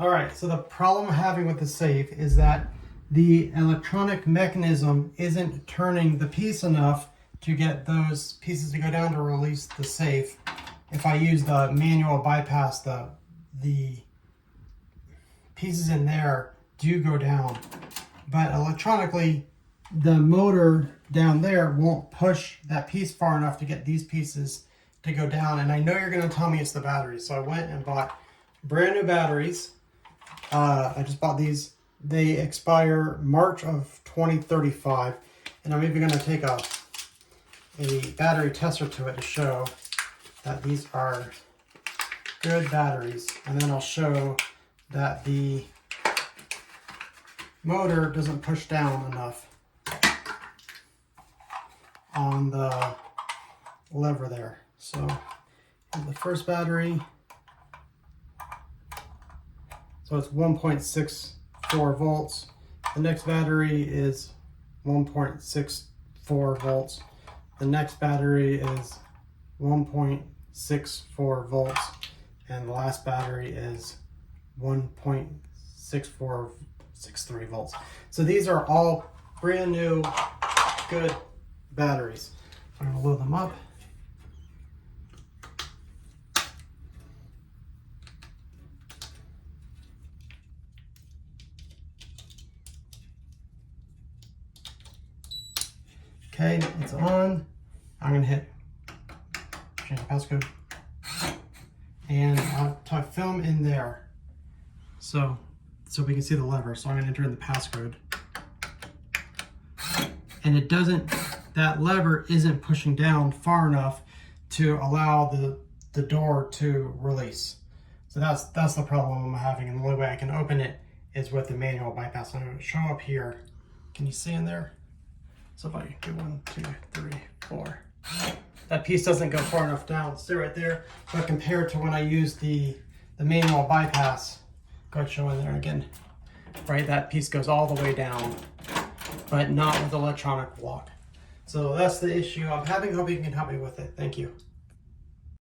All right, so the problem I'm having with the safe is that the electronic mechanism isn't turning the piece enough to get those pieces to go down to release the safe. If I use the manual bypass, the pieces in there do go down, but electronically the motor down there won't push that piece far enough to get these pieces to go down. And I know you're going to tell me it's the batteries, so I went and bought brand new batteries. I just bought these. They expire March of 2035, and I'm even going to take a battery tester to it to show that these are good batteries, and then I'll show that the motor doesn't push down enough on the lever there. So the first battery, so it's 1.64 volts. The next battery is 1.64 volts. The next battery is 1.64 volts. And the last battery is 1.6463 volts. So these are all brand new, good batteries. I'm going to load them up. Okay, it's on. I'm going to hit change the passcode. And I'll type film in there so we can see the lever. So I'm going to enter in the passcode. And it doesn't, that lever isn't pushing down far enough to allow the door to release. So that's the problem I'm having, and the only way I can open it is with the manual bypass. I'm going to show up here. Can you see in there? So if I do 1, 2, 3, 4, that piece doesn't go far enough down. Stay right there. But compared to when I use the manual bypass, go ahead, show in there again. Right, that piece goes all the way down, but not with electronic lock. So that's the issue I'm having. Hope you can help me with it. Thank you.